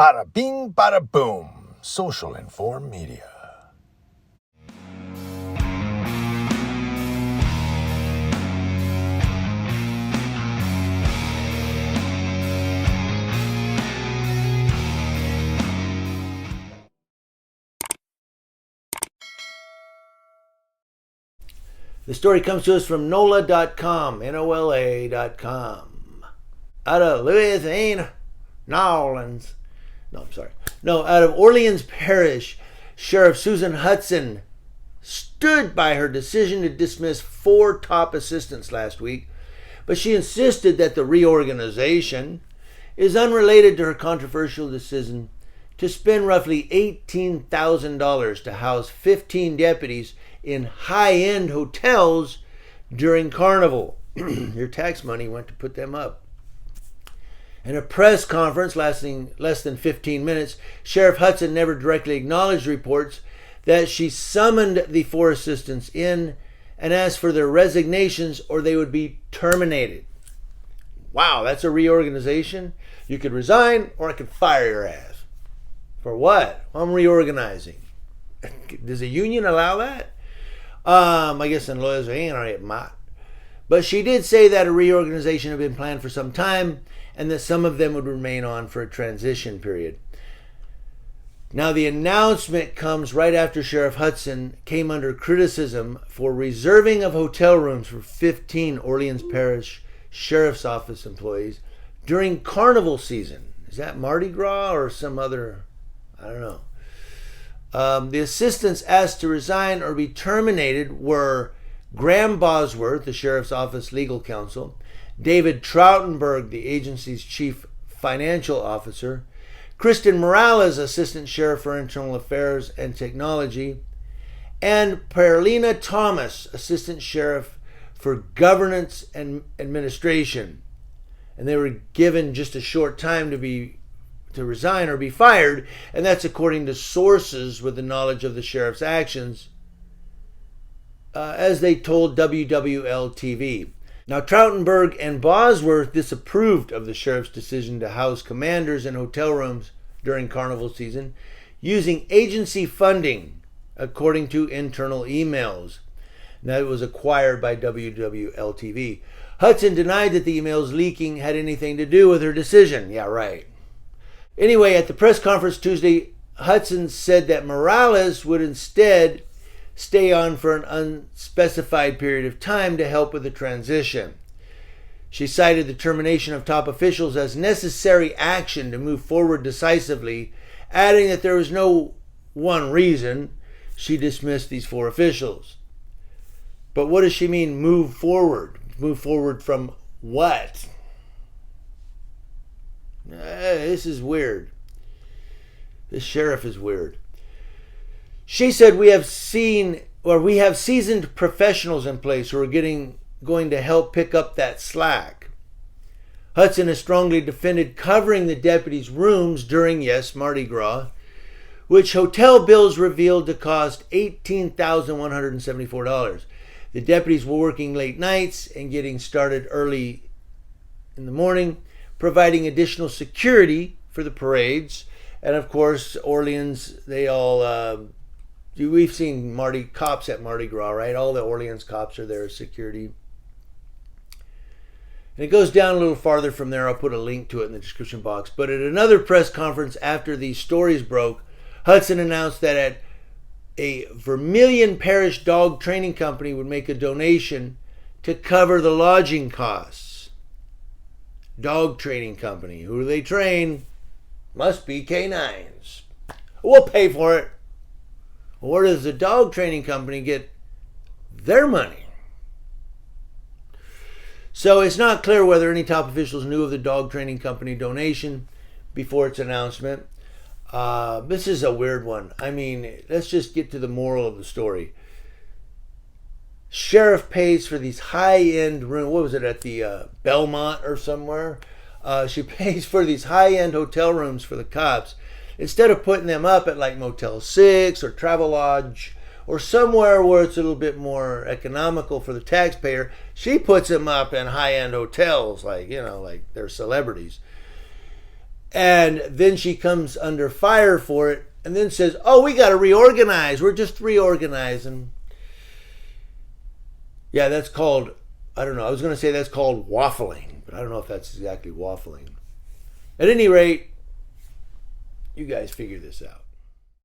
Bada bing, bada boom. Social Inform Media. The story comes to us from NOLA.com, NOLA.com. Out of Louisiana, out of Orleans Parish, Sheriff Susan Hutson stood by her decision to dismiss 4 top assistants last week, but she insisted that the reorganization is unrelated to her controversial decision to spend roughly $18,000 to house 15 deputies in high-end hotels during Carnival. Your tax money went to put them up. In a press conference lasting less than 15 minutes, Sheriff Hutson never directly acknowledged reports that she summoned the 4 assistants in and asked for their resignations or they would be terminated. Wow, that's a reorganization? You could resign or I could fire your ass. For what? I'm reorganizing. Does a union allow that? I guess in Louisiana it might. But she did say that a reorganization had been planned for some time and that some of them would remain on for a transition period. Now, the announcement comes right after Sheriff Hutson came under criticism for reserving of hotel rooms for 15 Orleans Parish Sheriff's Office employees during Carnival season. Is that Mardi Gras or some other? I don't know. The assistants asked to resign or be terminated were Graham Bosworth, the Sheriff's Office legal counsel, David Trautenberg, the agency's chief financial officer, Kristen Morales, Assistant Sheriff for Internal Affairs and Technology, and Perlina Thomas, Assistant Sheriff for Governance and Administration. And they were given just a short time to resign or be fired, and that's according to sources with the knowledge of the sheriff's actions, as they told WWL-TV. Now, Trautenberg and Bosworth disapproved of the sheriff's decision to house commanders in hotel rooms during Carnival season using agency funding, according to internal emails. Now, it was acquired by WWL-TV. Hutson denied that the emails leaking had anything to do with her decision. Yeah, right. Anyway, at the press conference Tuesday, Hutson said that Morales would instead stay on for an unspecified period of time to help with the transition. She cited the termination of top officials as necessary action to move forward decisively, adding that there was no one reason she dismissed these 4 officials. But what does she mean, move forward? Move forward from what? This is weird. This sheriff is weird. She said we have seasoned professionals in place who are going to help pick up that slack. Hutson has strongly defended covering the deputies' rooms during, yes, Mardi Gras, which hotel bills revealed to cost $18,174. The deputies were working late nights and getting started early in the morning, providing additional security for the parades. And of course, Orleans, they all, we've seen cops at Mardi Gras, right? All the Orleans cops are there as security. And it goes down a little farther from there. I'll put a link to it in the description box. But at another press conference after these stories broke, Hutson announced that at a Vermilion Parish dog training company would make a donation to cover the lodging costs. Dog training company. Who do they train? Must be canines. We'll pay for it. Where does the dog training company get their money? So it's not clear whether any top officials knew of the dog training company donation before its announcement. This is a weird one. I mean, let's just get to the moral of the story. Sheriff pays for these high-end rooms. What was it, at the Belmont or somewhere? She pays for these high-end hotel rooms for the cops. Instead of putting them up at like Motel 6 or Travelodge or somewhere where it's a little bit more economical for the taxpayer, she puts them up in high-end hotels like they're celebrities. And then she comes under fire for it and then says, oh, we got to reorganize. We're just reorganizing. Yeah, that's called, I don't know. I was going to say that's called waffling, but I don't know if that's exactly waffling. At any rate, you guys figure this out.